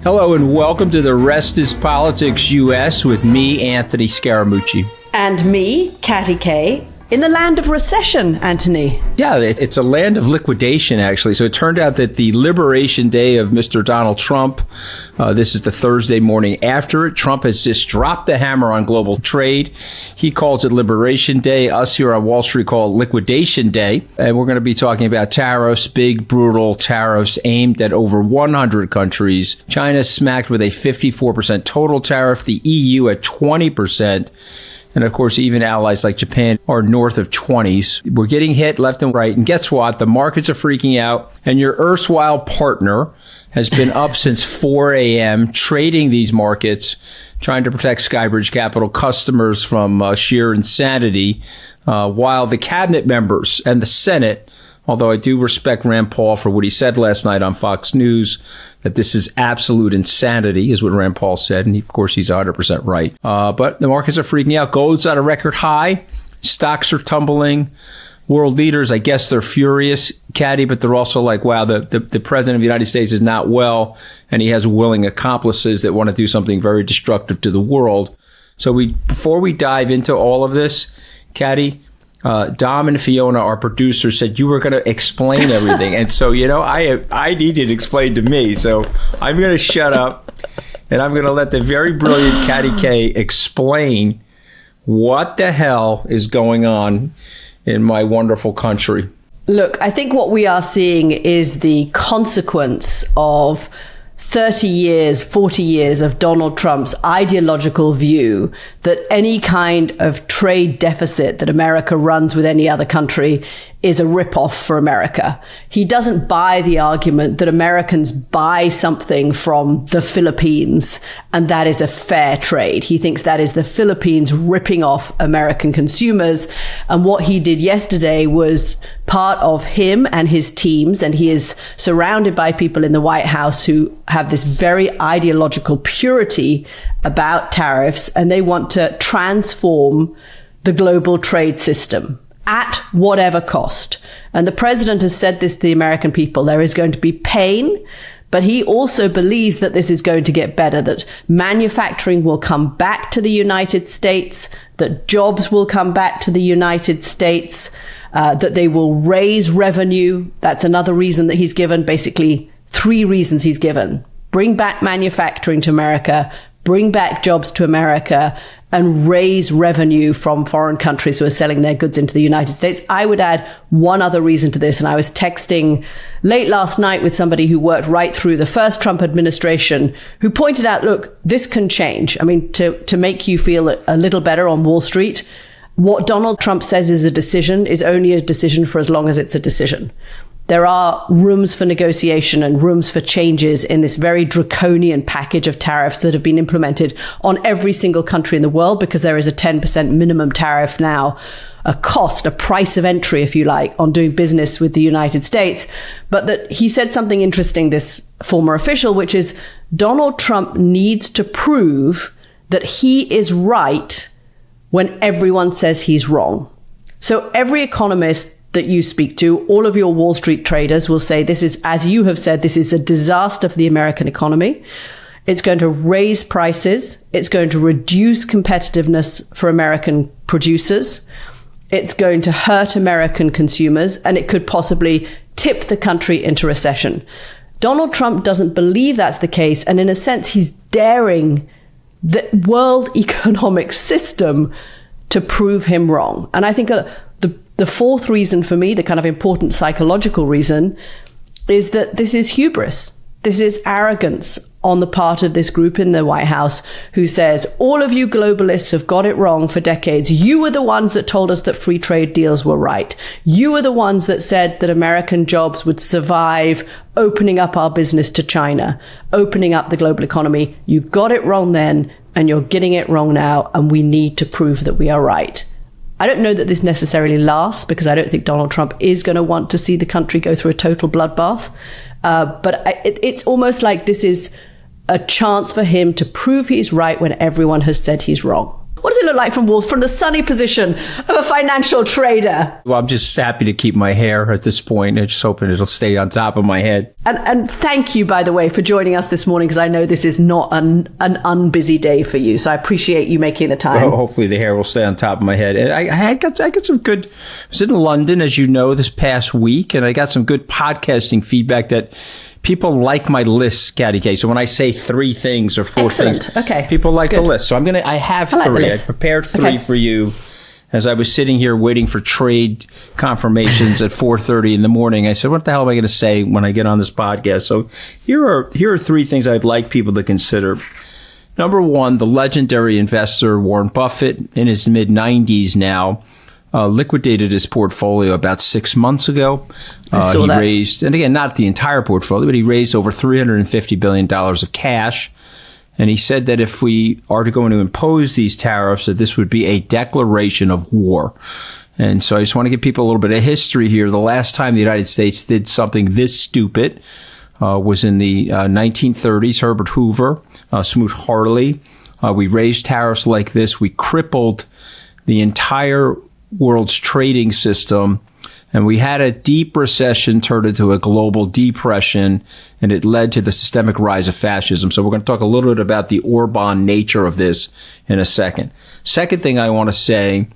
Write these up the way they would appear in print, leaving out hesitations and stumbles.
Hello and welcome to The Rest is Politics US with me, Anthony Scaramucci. And me, Katty K. In the land of recession, Anthony. Yeah, it's a land of liquidation, actually. So it turned out that the Liberation Day of Mr. Donald Trump, this is the Thursday morning after it. Trump has just dropped the hammer on global trade. He calls it Liberation Day. Us here on Wall Street call it Liquidation Day. And we're going to be talking about tariffs, big, brutal tariffs aimed at over 100 countries. China smacked with a 54% total tariff, the EU at 20%. And of course, even allies like Japan are north of 20s. We're getting hit left and right. And guess what? The markets are freaking out. And your erstwhile partner has been up since 4 a.m. trading these markets, trying to protect Skybridge Capital customers from sheer insanity, while the cabinet members and the Senate, although I do respect Rand Paul for what he said last night on Fox News, that this is absolute insanity, is what Rand Paul said. And of course, he's 100% right. But the markets are freaking out. Gold's at a record high. Stocks are tumbling. World leaders, I guess they're furious, Katty, but they're also like, wow, the president of the United States is not well, and he has willing accomplices that want to do something very destructive to the world. So before we dive into all of this, Katty, Dom and Fiona, our producers, said you were going to explain everything. And so, I need you to explain to me. So I'm going to shut up and I'm going to let the very brilliant Katty K explain what the hell is going on in my wonderful country. Look, I think what we are seeing is the consequence of 30 years, 40 years of Donald Trump's ideological view that any kind of trade deficit that America runs with any other country is a ripoff for America. He doesn't buy the argument that Americans buy something from the Philippines and that is a fair trade. He thinks that is the Philippines ripping off American consumers. And what he did yesterday was part of him and his teams, and he is surrounded by people in the White House who have this very ideological purity about tariffs, and they want to transform the global trade system at whatever cost. And the president has said this to the American people. There is going to be pain, but he also believes that this is going to get better, that manufacturing will come back to the United States, that jobs will come back to the United States, that they will raise revenue. That's another reason that he's given, basically 3 reasons he's given. Bring back manufacturing to America, bring back jobs to America, and raise revenue from foreign countries who are selling their goods into the United States. I would add one other reason to this, and I was texting late last night with somebody who worked right through the first Trump administration, who pointed out, look, this can change. I mean, to make you feel a little better on Wall Street, what Donald Trump says is a decision is only a decision for as long as it's a decision. There are rooms for negotiation and rooms for changes in this very draconian package of tariffs that have been implemented on every single country in the world, because there is a 10% minimum tariff now, a cost, a price of entry, if you like, on doing business with the United States. But that he said something interesting, this former official, which is Donald Trump needs to prove that he is right when everyone says he's wrong. So every economist that you speak to, all of your Wall Street traders will say this is, as you have said, this is a disaster for the American economy. It's going to raise prices. It's going to reduce competitiveness for American producers. It's going to hurt American consumers, and it could possibly tip the country into recession. Donald Trump doesn't believe that's the case, and in a sense, he's daring the world economic system to prove him wrong. And I think the fourth reason for me, the kind of important psychological reason, is that this is hubris. This is arrogance on the part of this group in the White House who says, all of you globalists have got it wrong for decades. You were the ones that told us that free trade deals were right. You were the ones that said that American jobs would survive opening up our business to China, opening up the global economy. You got it wrong then, and you're getting it wrong now, and we need to prove that we are right. I don't know that this necessarily lasts, because I don't think Donald Trump is going to want to see the country go through a total bloodbath. But it's almost like this is a chance for him to prove he's right when everyone has said he's wrong. What does it look like from the sunny position of a financial trader? Well, I'm just happy to keep my hair at this point. I'm just hoping it'll stay on top of my head. And thank you, by the way, for joining us this morning, because I know this is not an unbusy day for you. So I appreciate you making the time. Well, hopefully the hair will stay on top of my head. And I got some good. I was in London, as you know, this past week, and I got some good podcasting feedback that people like my lists, Katty K. So when I say 3 things or 4 things, okay, people like the list. So I have 3. I prepared 3 for you. As I was sitting here waiting for trade confirmations at 4:30 in the morning, I said, what the hell am I going to say when I get on this podcast? So here are 3 things I'd like people to consider. Number 1, the legendary investor Warren Buffett, in his mid-90s now, liquidated his portfolio about 6 months ago. He raised, and again, not the entire portfolio, but he raised over $350 billion of cash. And he said that if we are going to impose these tariffs, that this would be a declaration of war. And so I just want to give people a little bit of history here. The last time the United States did something this stupid was in the 1930s. Herbert Hoover, Smoot-Hawley. We raised tariffs like this. We crippled the entire world's trading system. And we had a deep recession turn into a global depression, and it led to the systemic rise of fascism. So we're going to talk a little bit about the Orban nature of this in a second. Second thing I want to say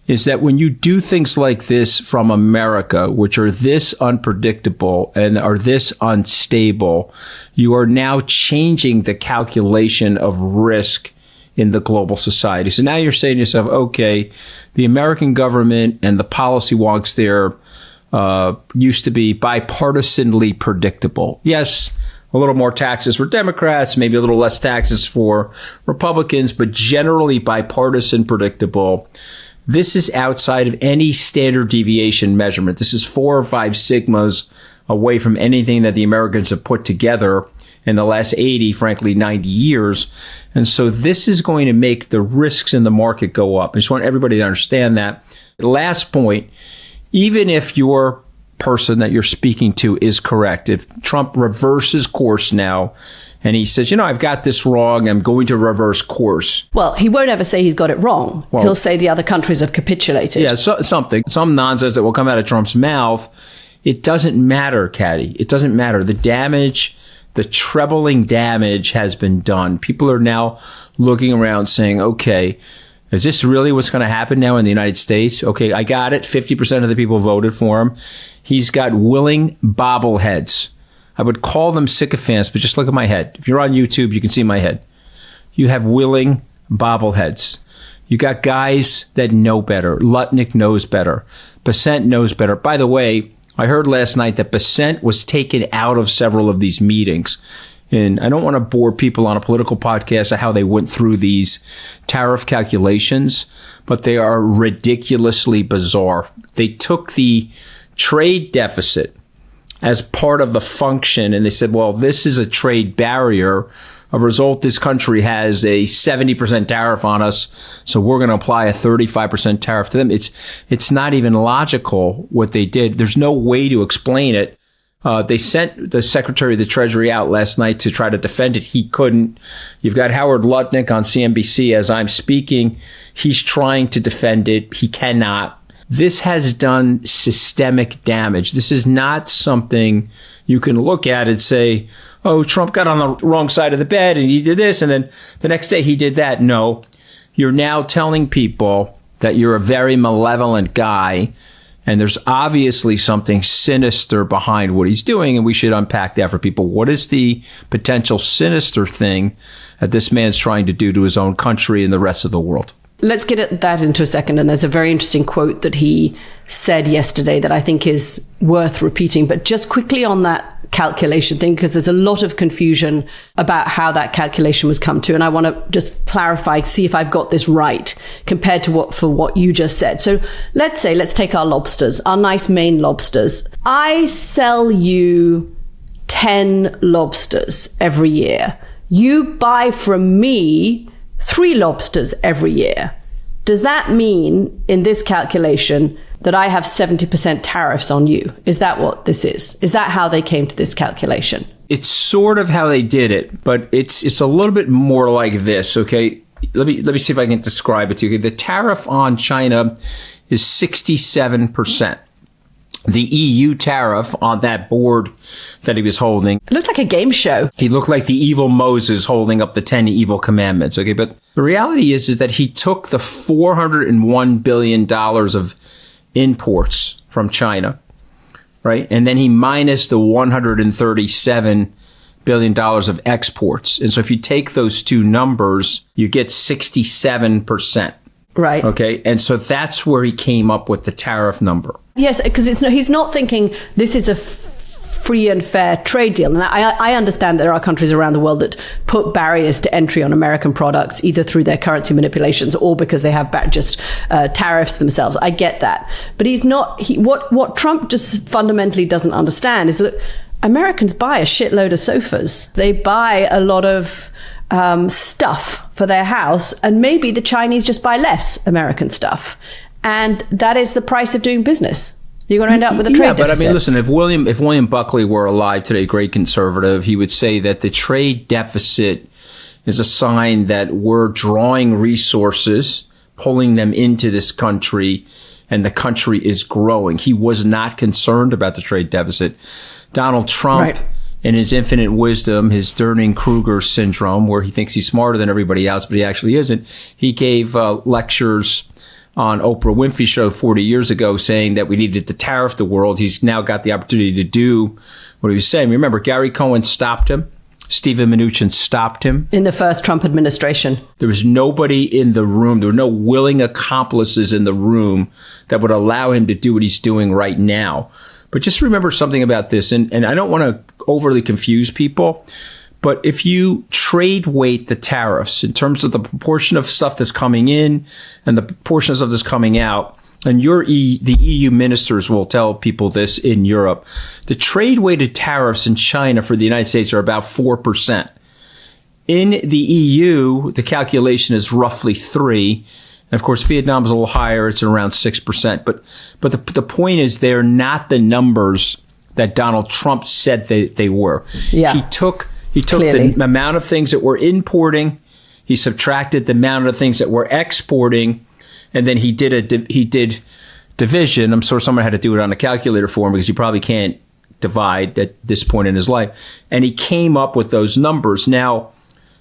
is that when you do things like this from America, which are this unpredictable and are this unstable, you are now changing the calculation of risk in the global society. So now you're saying to yourself, okay, the American government and the policy wonks there used to be bipartisanly predictable. Yes, a little more taxes for Democrats, maybe a little less taxes for Republicans, but generally bipartisan predictable. This is outside of any standard deviation measurement. This is 4 or 5 sigmas away from anything that the Americans have put together in the last 80, frankly, 90 years. And so this is going to make the risks in the market go up. I just want everybody to understand that. The last point, even if your person that you're speaking to is correct, if Trump reverses course now and he says, I've got this wrong, I'm going to reverse course. Well, he won't ever say he's got it wrong. Well, he'll say the other countries have capitulated. Yeah, some nonsense that will come out of Trump's mouth. It doesn't matter, Katty. It doesn't matter. The damage, the trebling damage has been done. People are now looking around saying, okay, is this really what's going to happen now in the United States? Okay, I got it. 50% of the people voted for him. He's got willing bobbleheads. I would call them sycophants, but just look at my head. If you're on YouTube, you can see my head. You have willing bobbleheads. You got guys that know better. Lutnick knows better. Bessent knows better. By the way, I heard last night that Bessent was taken out of several of these meetings. And I don't want to bore people on a political podcast of how they went through these tariff calculations, but they are ridiculously bizarre. They took the trade deficit as part of the function, and they said, well, this is a trade barrier. A result, this country has a 70% tariff on us, so we're going to apply a 35% tariff to them. It's not even logical what they did. There's no way to explain it. They sent the Secretary of the Treasury out last night to try to defend it. He couldn't. You've got Howard Lutnick on CNBC as I'm speaking. He's trying to defend it. He cannot. This has done systemic damage. This is not something you can look at and say, oh, Trump got on the wrong side of the bed and he did this, and then the next day he did that. No, you're now telling people that you're a very malevolent guy, and there's obviously something sinister behind what he's doing, and we should unpack that for people. What is the potential sinister thing that this man's trying to do to his own country and the rest of the world? Let's get at that into a second. And there's a very interesting quote that he said yesterday that I think is worth repeating. But just quickly on that calculation thing, because there's a lot of confusion about how that calculation was come to. And I want to just clarify, see if I've got this right compared to what you just said. So let's take our lobsters, our nice Maine lobsters. I sell you 10 lobsters every year. You buy from me 3 lobsters every year. Does that mean in this calculation that I have 70% tariffs on you? Is that what this is? Is that how they came to this calculation? It's sort of how they did it, but it's a little bit more like this, okay? let me see if I can describe it to you. The tariff on China is 67%. The EU tariff on that board that he was holding. It looked like a game show. He looked like the evil Moses holding up the 10 evil commandments. Okay, but the reality is that he took the $401 billion of imports from China, right? And then he minus the $137 billion of exports. And so if you take those two numbers, you get 67%. Right. Okay. And so that's where he came up with the tariff number. Yes, because he's not thinking this is a free and fair trade deal. And I understand there are countries around the world that put barriers to entry on American products, either through their currency manipulations or because they have just tariffs themselves. I get that. But what Trump just fundamentally doesn't understand is that Americans buy a shitload of sofas. They buy a lot of stuff for their house, and maybe the Chinese just buy less American stuff. And that is the price of doing business. You're going to end up with a trade deficit. But I mean, listen, if William Buckley were alive today, great conservative, he would say that the trade deficit is a sign that we're drawing resources, pulling them into this country, and the country is growing. He was not concerned about the trade deficit. Donald Trump, right, in his infinite wisdom, his Dunning-Kruger syndrome, where he thinks he's smarter than everybody else, but he actually isn't, he gave lectures on Oprah Winfrey Show 40 years ago saying that we needed to tariff the world. He's now got the opportunity to do what he was saying. Remember, Gary Cohn stopped him. Stephen Mnuchin stopped him. In the first Trump administration. There was nobody in the room. There were no willing accomplices in the room that would allow him to do what he's doing right now. But just remember something about this, and I don't want to overly confuse people, but if you trade weight the tariffs in terms of the proportion of stuff that's coming in and the proportion of stuff that's coming out, and the EU ministers will tell people this in Europe, the trade weighted tariffs in China for the United States are about 4%. In the EU, the calculation is roughly 3%. And of course, Vietnam is a little higher. It's around 6%. But the point is, they're not the numbers that Donald Trump said they were. Yeah. He took Clearly. the amount of things that we're importing. He subtracted the amount of things that we're exporting. And then he did division. I'm sure someone had to do it on a calculator for him because he probably can't divide at this point in his life. And he came up with those numbers. Now,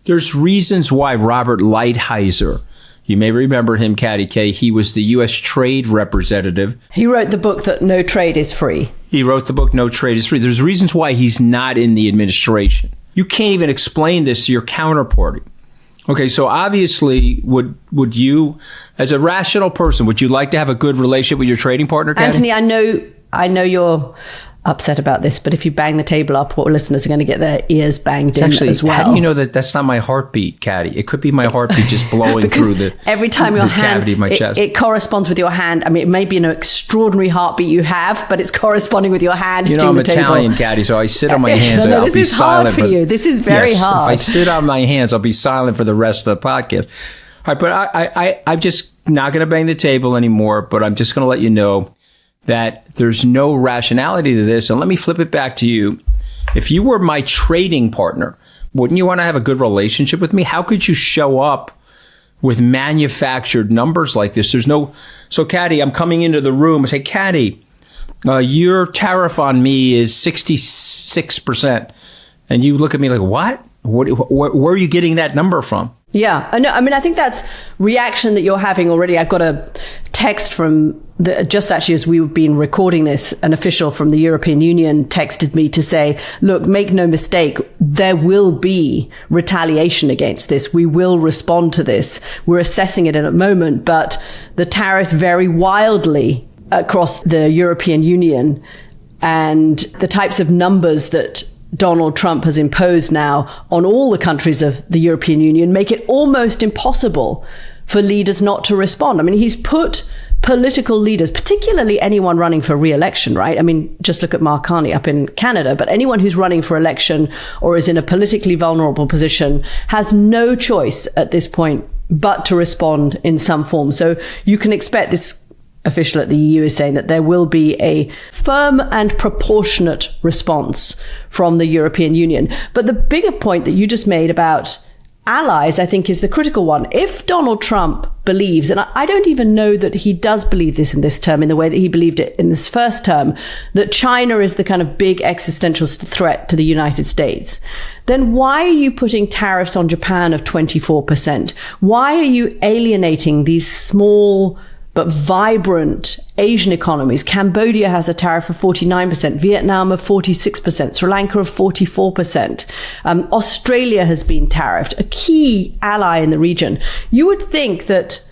there's reasons why Robert Lighthizer, you may remember him, Katty K. He was the U.S. Trade Representative. He wrote the book that No Trade is Free. He wrote the book No Trade is Free. There's reasons why he's not in the administration. You can't even explain this to your counterparty. Okay, so obviously, would you, as a rational person, would you like to have a good relationship with your trading partner, Katty? Anthony, I know you're upset about this, but if you bang the table up, what listeners are going to get their ears banged in as well. How do you know that that's not my heartbeat, Katty? It could be my heartbeat just blowing through the every time your hand, cavity of my chest. It corresponds with your hand. I mean, it may be an extraordinary heartbeat you have, but it's corresponding with your hand. You know, I'm Italian, Katty, so I sit on my hands. No, this is hard for you. This is very hard. If I sit on my hands, I'll be silent for the rest of the podcast. All right, but I'm just not going to bang the table anymore, but I'm just going to let you know that there's no rationality to this. And let me flip it back to you. If you were my trading partner, wouldn't you want to have a good relationship with me? How could you show up with manufactured numbers like this? So Katty, I'm coming into the room. I say, Katty, your tariff on me is 66%. And you look at me like, what? Where are you getting that number from? Yeah, I mean, I think that's reaction that you're having already. I've got a text from just actually as we've been recording this, an official from the European Union texted me to say, look, make no mistake, there will be retaliation against this. We will respond to this. We're assessing it in a moment, but the tariffs vary wildly across the European Union, and the types of numbers that Donald Trump has imposed now on all the countries of the European Union make it almost impossible for leaders not to respond. I mean, he's put political leaders, particularly anyone running for re-election, right? I mean, just look at Mark Carney up in Canada, but anyone who's running for election or is in a politically vulnerable position has no choice at this point but to respond in some form. So you can expect this official at the EU is saying that there will be a firm and proportionate response from the European Union. But the bigger point that you just made about allies, I think, is the critical one. If Donald Trump believes, and I don't even know that he does believe this in this term in the way that he believed it in this first term, that China is the kind of big existential threat to the United States, then why are you putting tariffs on Japan of 24%? Why are you alienating these small but vibrant Asian economies? Cambodia has a tariff of 49%, Vietnam of 46%, Sri Lanka of 44%. Australia has been tariffed, a key ally in the region. You would think that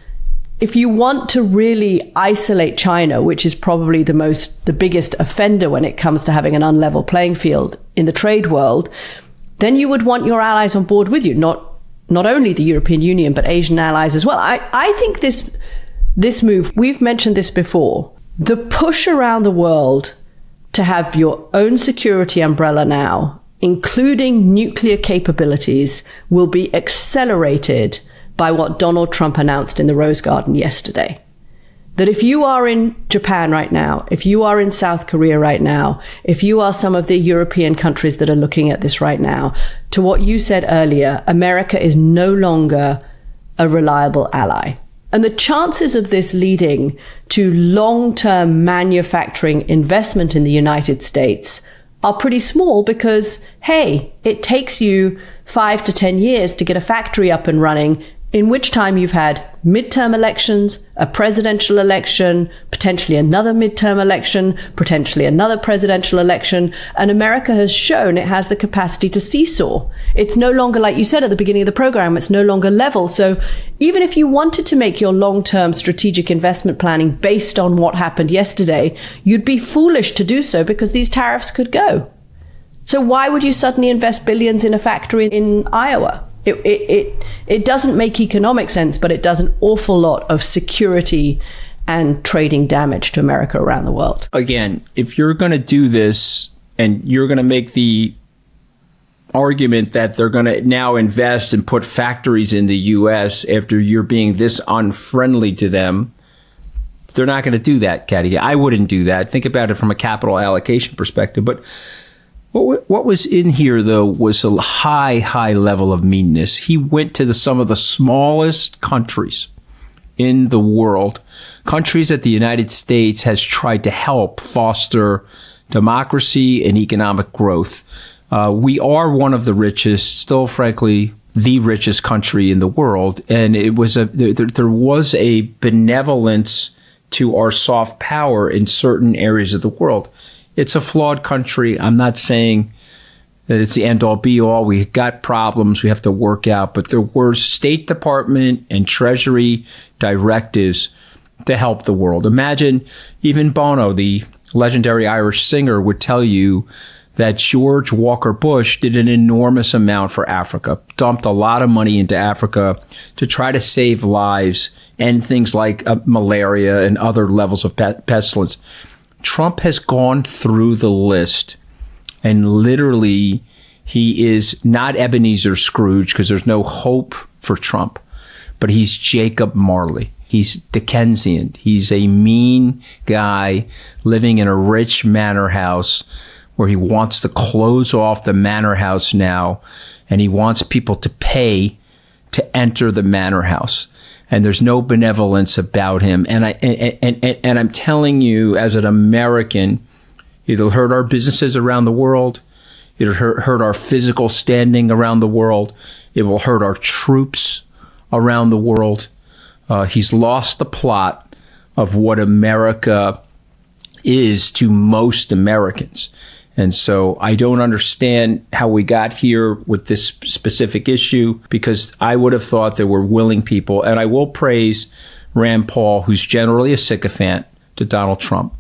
if you want to really isolate China, which is probably the biggest offender when it comes to having an unlevel playing field in the trade world, then you would want your allies on board with you, not only the European Union, but Asian allies as well. I think this move, we've mentioned this before, the push around the world to have your own security umbrella now, including nuclear capabilities, will be accelerated by what Donald Trump announced in the Rose Garden yesterday. That if you are in Japan right now, if you are in South Korea right now, if you are some of the European countries that are looking at this right now, to what you said earlier, America is no longer a reliable ally. And the chances of this leading to long-term manufacturing investment in the United States are pretty small because, hey, it takes you 5 to 10 years to get a factory up and running, in which time you've had midterm elections, a presidential election, potentially another midterm election, potentially another presidential election. And America has shown it has the capacity to seesaw. It's no longer, like you said at the beginning of the program, it's no longer level. So even if you wanted to make your long-term strategic investment planning based on what happened yesterday, you'd be foolish to do so because these tariffs could go. So why would you suddenly invest billions in a factory in Iowa? It doesn't make economic sense, but it does an awful lot of security and trading damage to America around the world. Again, if you're going to do this and you're going to make the argument that they're going to now invest and put factories in the U.S. after you're being this unfriendly to them, they're not going to do that, Katty. I wouldn't do that. Think about it from a capital allocation perspective. But what was in here, though, was a high level of meanness. He went to some of the smallest countries in the world, countries that the United States has tried to help foster democracy and economic growth. We are one of the richest, still, frankly, the richest country in the world. And it was there was a benevolence to our soft power in certain areas of the world. It's a flawed country. I'm not saying that it's the end-all, be-all. We got problems we have to work out, but there were State Department and Treasury directives to help the world. Imagine even Bono, the legendary Irish singer, would tell you that George Walker Bush did an enormous amount for Africa, dumped a lot of money into Africa to try to save lives and things like malaria and other levels of pestilence. Trump has gone through the list, and literally he is not Ebenezer Scrooge because there's no hope for Trump, but he's Jacob Marley. He's Dickensian. He's a mean guy living in a rich manor house where he wants to close off the manor house now, and he wants people to pay to enter the manor house. And there's no benevolence about him. And I'm telling you, as an American, it'll hurt our businesses around the world. It'll hurt our physical standing around the world. It will hurt our troops around the world. He's lost the plot of what America is to most Americans. And so I don't understand how we got here with this specific issue, because I would have thought there were willing people. And I will praise Rand Paul, who's generally a sycophant to Donald Trump.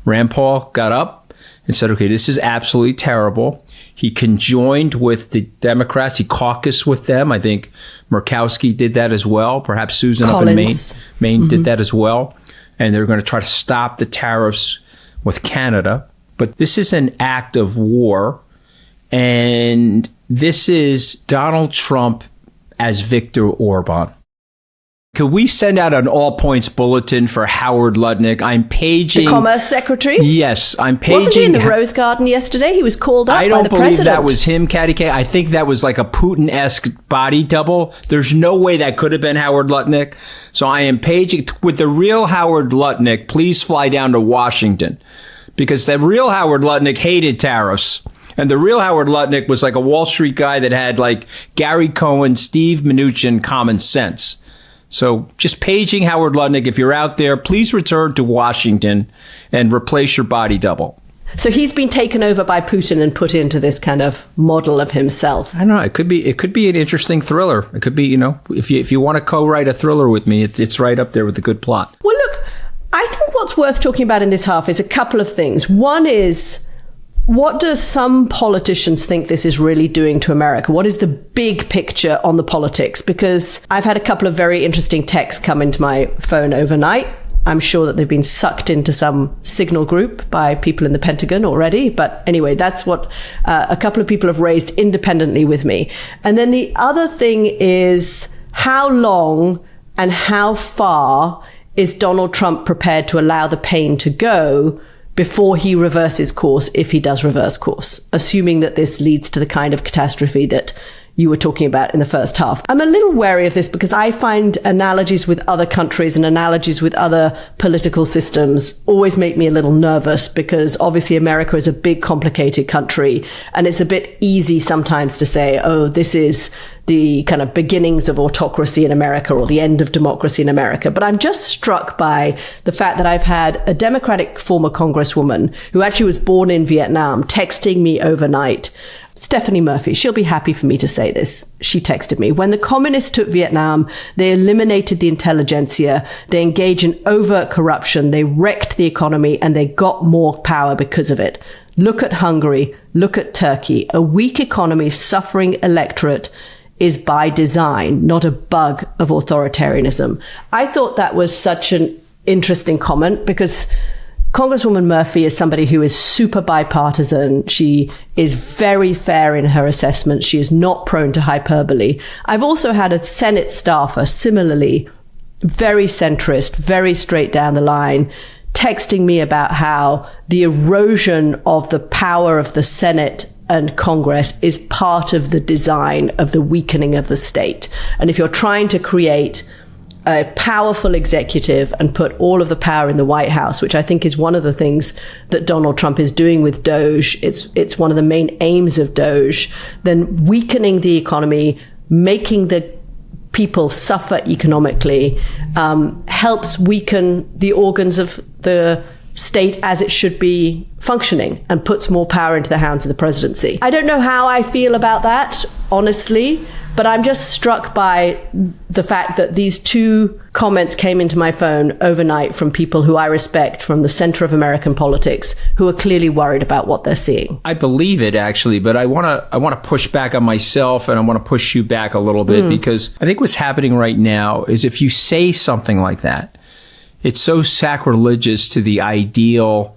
Rand Paul got up and said, okay, this is absolutely terrible. He conjoined with the Democrats. He caucused with them. I think Murkowski did that as well. Perhaps Susan Collins up in Maine did that as well. And they're going to try to stop the tariffs with Canada. But this is an act of war, and this is Donald Trump as Viktor Orban. Could we send out an all-points bulletin for Howard Lutnick? I'm paging... The Commerce Secretary? Yes, I'm paging... Wasn't he in the Rose Garden yesterday? He was called up by the president. I don't believe that was him, Katty K. I think that was like a Putin-esque body double. There's no way that could have been Howard Lutnick. So I am paging... With the real Howard Lutnick, please fly down to Washington. Because the real Howard Lutnick hated tariffs. And the real Howard Lutnick was like a Wall Street guy that had like Gary Cohen, Steve Mnuchin common sense. So just paging Howard Lutnick, if you're out there, please return to Washington and replace your body double. So he's been taken over by Putin and put into this kind of model of himself. I don't know. It could be an interesting thriller. It could be, if you want to co-write a thriller with me, it's right up there with a good plot. Well, look, I think what's worth talking about in this half is a couple of things. One is, what do some politicians think this is really doing to America? What is the big picture on the politics? Because I've had a couple of very interesting texts come into my phone overnight. I'm sure that they've been sucked into some signal group by people in the Pentagon already. But anyway, that's what a couple of people have raised independently with me. And then the other thing is, how long and how far is Donald Trump prepared to allow the pain to go before he reverses course, if he does reverse course, assuming that this leads to the kind of catastrophe that you were talking about in the first half. I'm a little wary of this because I find analogies with other countries and analogies with other political systems always make me a little nervous, because obviously America is a big, complicated country, and it's a bit easy sometimes to say, oh, this is the kind of beginnings of autocracy in America or the end of democracy in America. But I'm just struck by the fact that I've had a Democratic former Congresswoman who actually was born in Vietnam texting me overnight. Stephanie Murphy, she'll be happy for me to say this. She texted me, when the communists took Vietnam, they eliminated the intelligentsia, they engaged in overt corruption, they wrecked the economy, and they got more power because of it. Look at Hungary, look at Turkey. A weak economy, suffering electorate is by design, not a bug of authoritarianism. I thought that was such an interesting comment, because Congresswoman Murphy is somebody who is super bipartisan. She is very fair in her assessments. She is not prone to hyperbole. I've also had a Senate staffer, similarly, very centrist, very straight down the line, texting me about how the erosion of the power of the Senate and Congress is part of the design of the weakening of the state. And if you're trying to create a powerful executive and put all of the power in the White House, which I think is one of the things that Donald Trump is doing with DOGE, it's one of the main aims of DOGE, then weakening the economy, making the people suffer economically, helps weaken the organs of the state as it should be functioning, and puts more power into the hands of the presidency. I don't know how I feel about that, honestly, but I'm just struck by the fact that these two comments came into my phone overnight from people who I respect from the center of American politics, who are clearly worried about what they're seeing. I believe it, actually, but I want to push back on myself, and I want to push you back a little bit, because I think what's happening right now is, if you say something like that, it's so sacrilegious to the ideal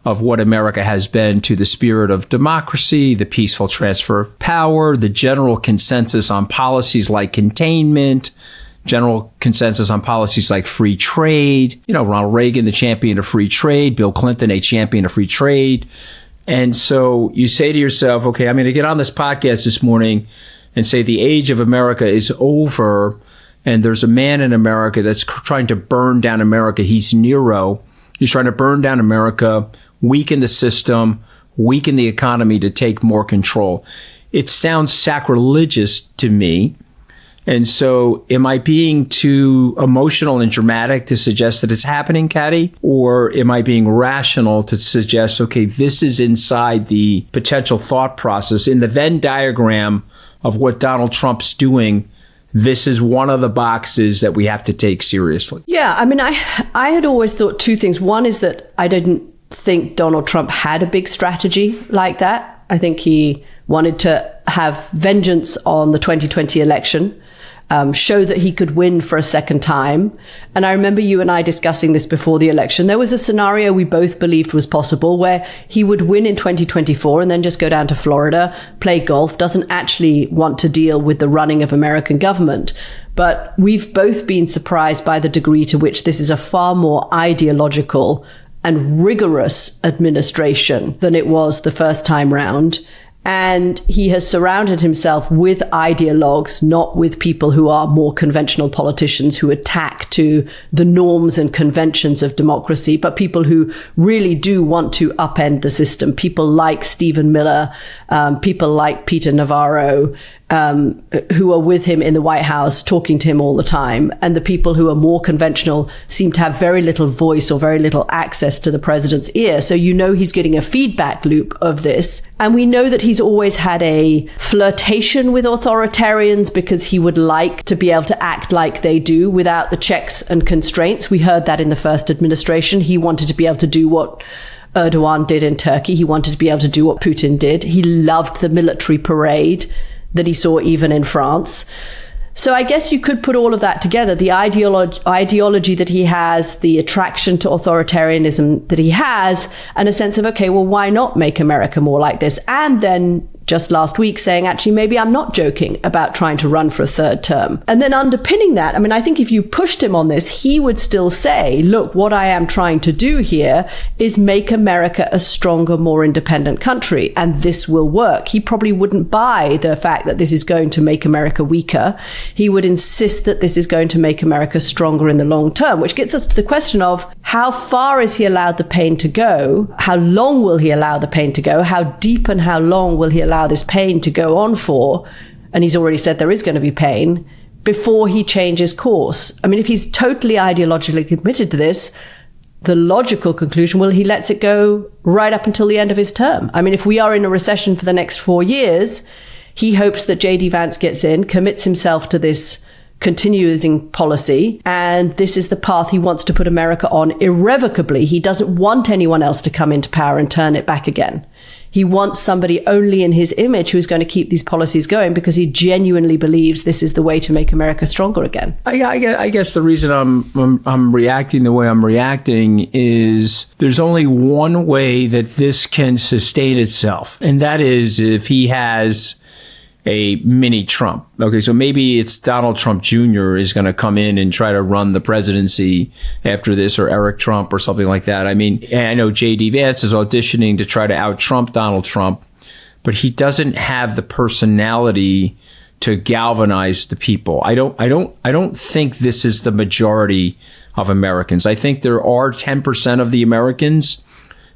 of what America has been, to the spirit of democracy, the peaceful transfer of power, the general consensus on policies like containment, general consensus on policies like free trade. Ronald Reagan, the champion of free trade, Bill Clinton, a champion of free trade. And so you say to yourself, okay, I'm going to get on this podcast this morning and say the age of America is over. And there's a man in America that's trying to burn down America. He's Nero. He's trying to burn down America, weaken the system, weaken the economy to take more control. It sounds sacrilegious to me. And so am I being too emotional and dramatic to suggest that it's happening, Katty? Or am I being rational to suggest, okay, this is inside the potential thought process in the Venn diagram of what Donald Trump's doing? This is one of the boxes that we have to take seriously. Yeah, I mean, I had always thought two things. One is that I didn't think Donald Trump had a big strategy like that. I think he wanted to have vengeance on the 2020 election, show that he could win for a second time. And I remember you and I discussing this before the election. There was a scenario we both believed was possible where he would win in 2024 and then just go down to Florida, play golf, doesn't actually want to deal with the running of American government. But we've both been surprised by the degree to which this is a far more ideological and rigorous administration than it was the first time round. And he has surrounded himself with ideologues, not with people who are more conventional politicians who attack to the norms and conventions of democracy, but people who really do want to upend the system. People like Stephen Miller, people like Peter Navarro, who are with him in the White House, talking to him all the time. And the people who are more conventional seem to have very little voice or very little access to the president's ear. So you know he's getting a feedback loop of this. And we know that he's always had a flirtation with authoritarians because he would like to be able to act like they do without the checks and constraints. We heard that in the first administration. He wanted to be able to do what Erdogan did in Turkey. He wanted to be able to do what Putin did. He loved the military parade that he saw even in France. So I guess you could put all of that together, the ideology that he has, the attraction to authoritarianism that he has, and a sense of, okay, well, why not make America more like this? And then just last week saying, actually, maybe I'm not joking about trying to run for a third term. And then underpinning that, I mean, I think if you pushed him on this, he would still say, look, what I am trying to do here is make America a stronger, more independent country, and this will work. He probably wouldn't buy the fact that this is going to make America weaker. He would insist that this is going to make America stronger in the long term, which gets us to the question of how far is he allowed the pain to go? How long will he allow the pain to go? How deep and how long will he allow this pain to go on for? And he's already said there is going to be pain before he changes course. I mean, if he's totally ideologically committed to this, the logical conclusion, well, he lets it go right up until the end of his term. I mean, if we are in a recession for the next 4 years, he hopes that J.D. Vance gets in, commits himself to this continuing policy, and this is the path he wants to put America on irrevocably. He doesn't want anyone else to come into power and turn it back again. He wants somebody only in his image who is going to keep these policies going because he genuinely believes this is the way to make America stronger again. I guess the reason I'm reacting the way I'm reacting is there's only one way that this can sustain itself, and that is if he has a mini Trump. Okay, so maybe it's Donald Trump Jr. is going to come in and try to run the presidency after this, or Eric Trump or something like that. I mean, I know J.D. Vance is auditioning to try to out-Trump Donald Trump, but he doesn't have the personality to galvanize the people. I don't think this is the majority of Americans. I think there are 10% of the Americans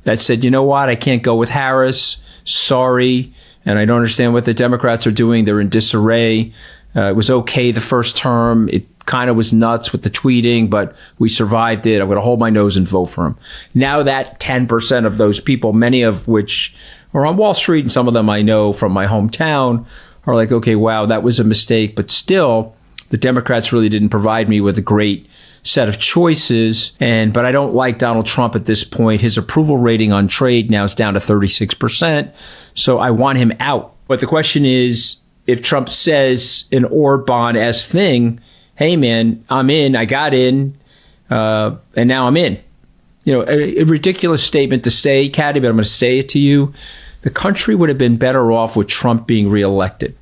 that said, you know what, I can't go with Harris. Sorry. And I don't understand what the Democrats are doing. They're in disarray. It was okay the first term. It kind of was nuts with the tweeting, but we survived it. I'm going to hold my nose and vote for him. Now that 10% of those people, many of which are on Wall Street, and some of them I know from my hometown, are like, okay, wow, that was a mistake. But still, the Democrats really didn't provide me with a great set of choices. But I don't like Donald Trump at this point. His approval rating on trade now is down to 36%. So I want him out. But the question is, if Trump says an Orban-esque thing, hey, man, I'm in, I got in, and now I'm in. You know, a ridiculous statement to say, Katty, but I'm going to say it to you. The country would have been better off with Trump being reelected.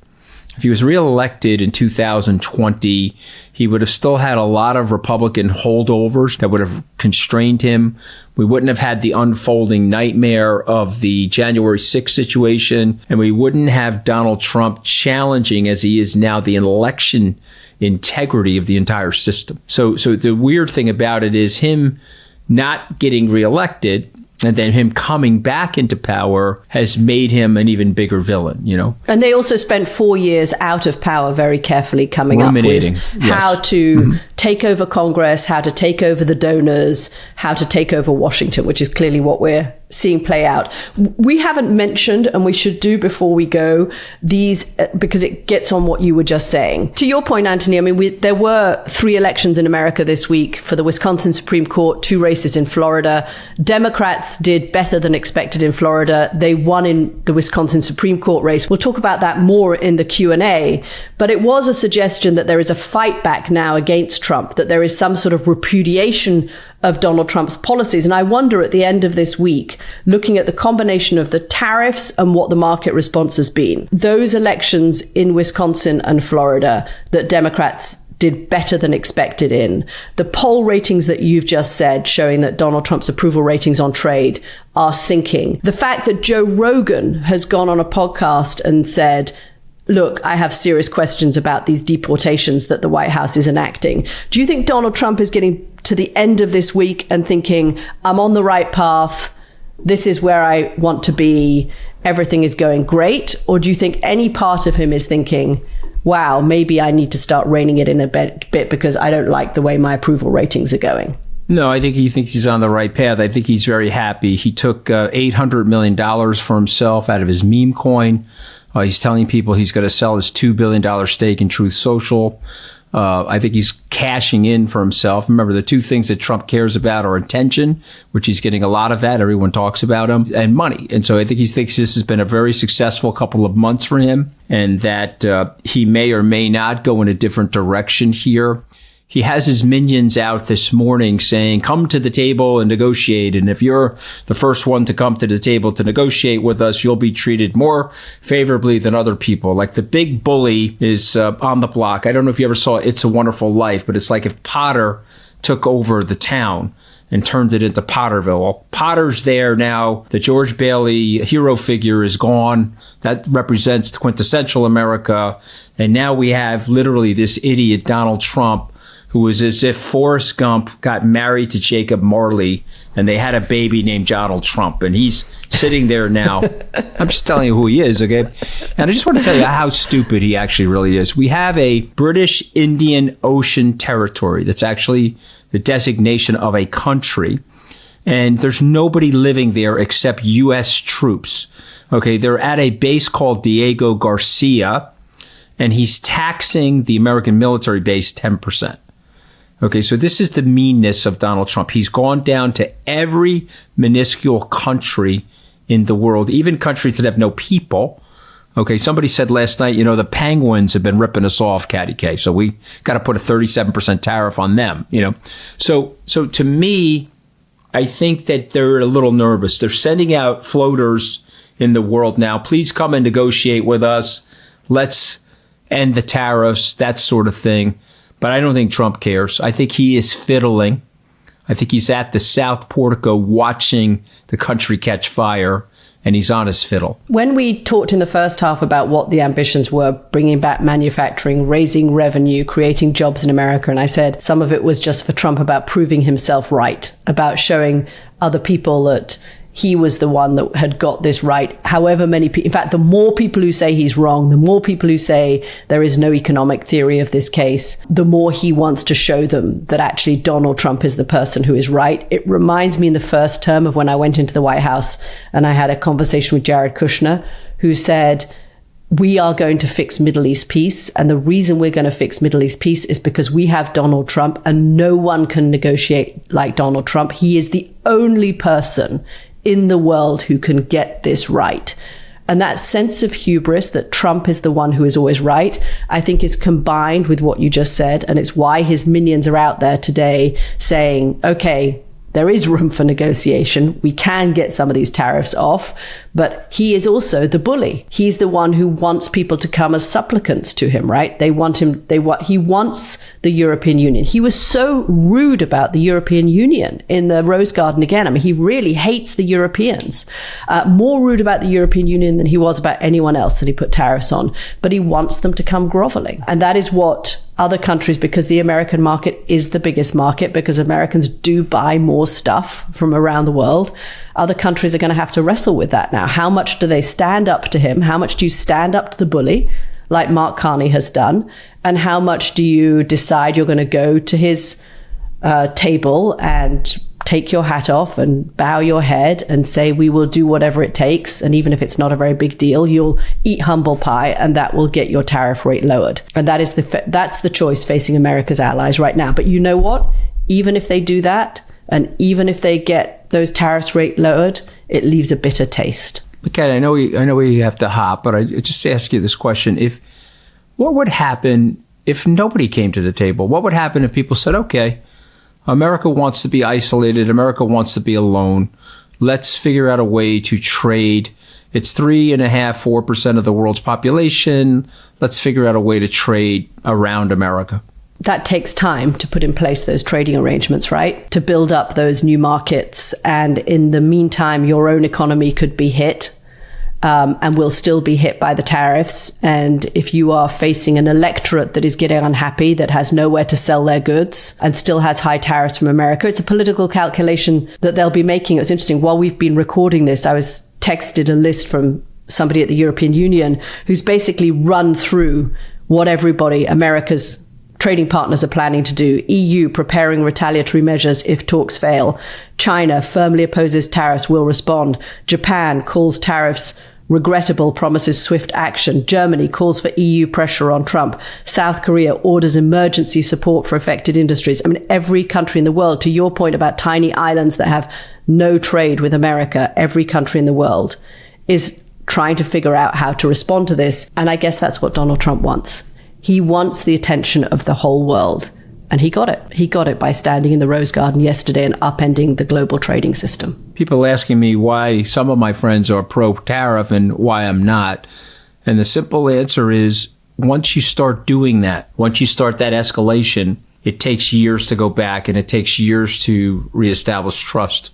If he was reelected in 2020, he would have still had a lot of Republican holdovers that would have constrained him. We wouldn't have had the unfolding nightmare of the January 6th situation, and we wouldn't have Donald Trump challenging, as he is now, the election integrity of the entire system. So the weird thing about it is him not getting reelected and then him coming back into power has made him an even bigger villain, you know? And they also spent 4 years out of power very carefully coming up with how to take over Congress, how to take over the donors, how to take over Washington, which is clearly what we're seeing play out. We haven't mentioned, and we should do before we go, these, because it gets on what you were just saying. To your point, Anthony, I mean, there were 3 elections in America this week for the Wisconsin Supreme Court, 2 races in Florida. Democrats did better than expected in Florida. They won in the Wisconsin Supreme Court race. We'll talk about that more in the Q&A, but it was a suggestion that there is a fight back now against Trump, that there is some sort of repudiation of Donald Trump's policies. And I wonder at the end of this week, looking at the combination of the tariffs and what the market response has been, those elections in Wisconsin and Florida that Democrats did better than expected in. The poll ratings that you've just said, showing that Donald Trump's approval ratings on trade are sinking. The fact that Joe Rogan has gone on a podcast and said, look, I have serious questions about these deportations that the White House is enacting. Do you think Donald Trump is getting to the end of this week and thinking, I'm on the right path, this is where I want to be, everything is going great? Or do you think any part of him is thinking, wow, maybe I need to start reining it in a bit because I don't like the way my approval ratings are going? No, I think he thinks he's on the right path. I think he's very happy. He took $800 million for himself out of his meme coin. He's telling people he's going to sell his $2 billion stake in Truth Social. I think he's cashing in for himself. Remember, the two things that Trump cares about are attention, which he's getting a lot of that. Everyone talks about him, and money. And so I think he thinks this has been a very successful couple of months for him, and that he may or may not go in a different direction here. He has his minions out this morning saying, come to the table and negotiate. And if you're the first one to come to the table to negotiate with us, you'll be treated more favorably than other people. Like the big bully is on the block. I don't know if you ever saw It's a Wonderful Life, but it's like if Potter took over the town and turned it into Potterville. Well, Potter's there now. The George Bailey hero figure is gone. That represents quintessential America. And now we have literally this idiot, Donald Trump, who was as if Forrest Gump got married to Jacob Marley and they had a baby named Donald Trump. And he's sitting there now. I'm just telling you who he is, okay? And I just want to tell you how stupid he actually really is. We have a British Indian Ocean territory that's actually the designation of a country. And there's nobody living there except U.S. troops. Okay, they're at a base called Diego Garcia, and he's taxing the American military base 10%. Okay, so this is the meanness of Donald Trump. He's gone down to every minuscule country in the world, even countries that have no people. Okay, somebody said last night, the penguins have been ripping us off, Katty K. So we got to put a 37% tariff on them, So to me, I think that they're a little nervous. They're sending out floaters in the world now. Please come and negotiate with us. Let's end the tariffs, that sort of thing. But I don't think Trump cares. I think he is fiddling. I think he's at the South Portico watching the country catch fire, and he's on his fiddle. When we talked in the first half about what the ambitions were, bringing back manufacturing, raising revenue, creating jobs in America, and I said some of it was just for Trump about proving himself right, about showing other people that he was the one that had got this right. However many people, in fact, the more people who say he's wrong, the more people who say there is no economic theory of this case, the more he wants to show them that actually Donald Trump is the person who is right. It reminds me in the first term of when I went into the White House and I had a conversation with Jared Kushner, who said, we are going to fix Middle East peace. And the reason we're going to fix Middle East peace is because we have Donald Trump and no one can negotiate like Donald Trump. He is the only person in the world who can get this right. And that sense of hubris that Trump is the one who is always right, I think is combined with what you just said. And it's why his minions are out there today saying, okay, there is room for negotiation. We can get some of these tariffs off, but he is also the bully. He's the one who wants people to come as supplicants to him, right? He wants the European Union. He was so rude about the European Union in the Rose Garden again. I mean, he really hates the Europeans, more rude about the European Union than he was about anyone else that he put tariffs on, but he wants them to come groveling. And that is what other countries, because the American market is the biggest market, because Americans do buy more stuff from around the world. Other countries are going to have to wrestle with that now. How much do they stand up to him? How much do you stand up to the bully, like Mark Carney has done? And how much do you decide you're going to go to his table and take your hat off and bow your head and say, we will do whatever it takes. And even if it's not a very big deal, you'll eat humble pie and that will get your tariff rate lowered. And that is that's the choice facing America's allies right now. But you know what? Even if they do that, and even if they get those tariffs rate lowered, it leaves a bitter taste. Okay, I know we have to hop, but I just ask you this question. What would happen if nobody came to the table? What would happen if people said, okay, America wants to be isolated. America wants to be alone. Let's figure out a way to trade. It's 3.5–4% of the world's population. Let's figure out a way to trade around America. that takes time to put in place those trading arrangements, right? To build up those new markets. And in the meantime, your own economy could be hit. And will still be hit by the tariffs. And if you are facing an electorate that is getting unhappy, that has nowhere to sell their goods and still has high tariffs from America, it's a political calculation that they'll be making. It was interesting. While we've been recording this, I was texted a list from somebody at the European Union who's basically run through what everybody, America's trading partners, are planning to do. EU preparing retaliatory measures if talks fail. China firmly opposes tariffs, will respond. Japan calls tariffs regrettable, promises swift action. Germany calls for EU pressure on Trump. South Korea orders emergency support for affected industries. I mean, every country in the world, to your point about tiny islands that have no trade with America, every country in the world is trying to figure out how to respond to this. And I guess that's what Donald Trump wants. He wants the attention of the whole world. And he got it. He got it by standing in the Rose Garden yesterday and upending the global trading system. People asking me why some of my friends are pro-tariff and why I'm not. And the simple answer is, once you start doing that, once you start that escalation, it takes years to go back, and it takes years to reestablish trust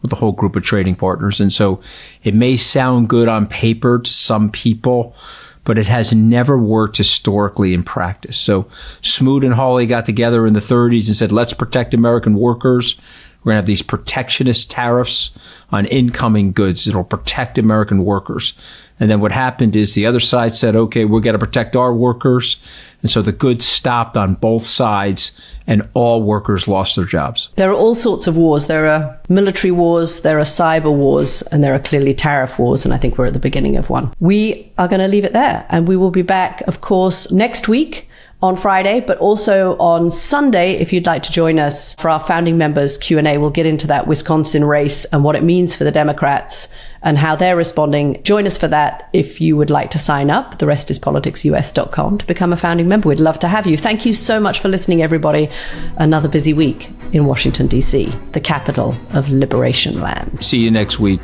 with the whole group of trading partners. And so it may sound good on paper to some people, but it has never worked historically in practice. So Smoot and Hawley got together in the 30s and said, let's protect American workers. We're going to have these protectionist tariffs on incoming goods. It'll protect American workers. And then what happened is the other side said, okay, we're going to protect our workers. And so the goods stopped on both sides, and all workers lost their jobs. There are all sorts of wars. There are military wars, there are cyber wars, and there are clearly tariff wars. And I think we're at the beginning of one. We are going to leave it there. And we will be back, of course, next week on Friday, but also on Sunday, if you'd like to join us for our founding members Q&A. We'll get into that Wisconsin race and what it means for the Democrats and how they're responding. Join us for that if you would like to sign up. TheRestisPoliticsUS.com to become a founding member. We'd love to have you. Thank you so much for listening, everybody. Another busy week in Washington, D.C., the capital of liberation land. See you next week.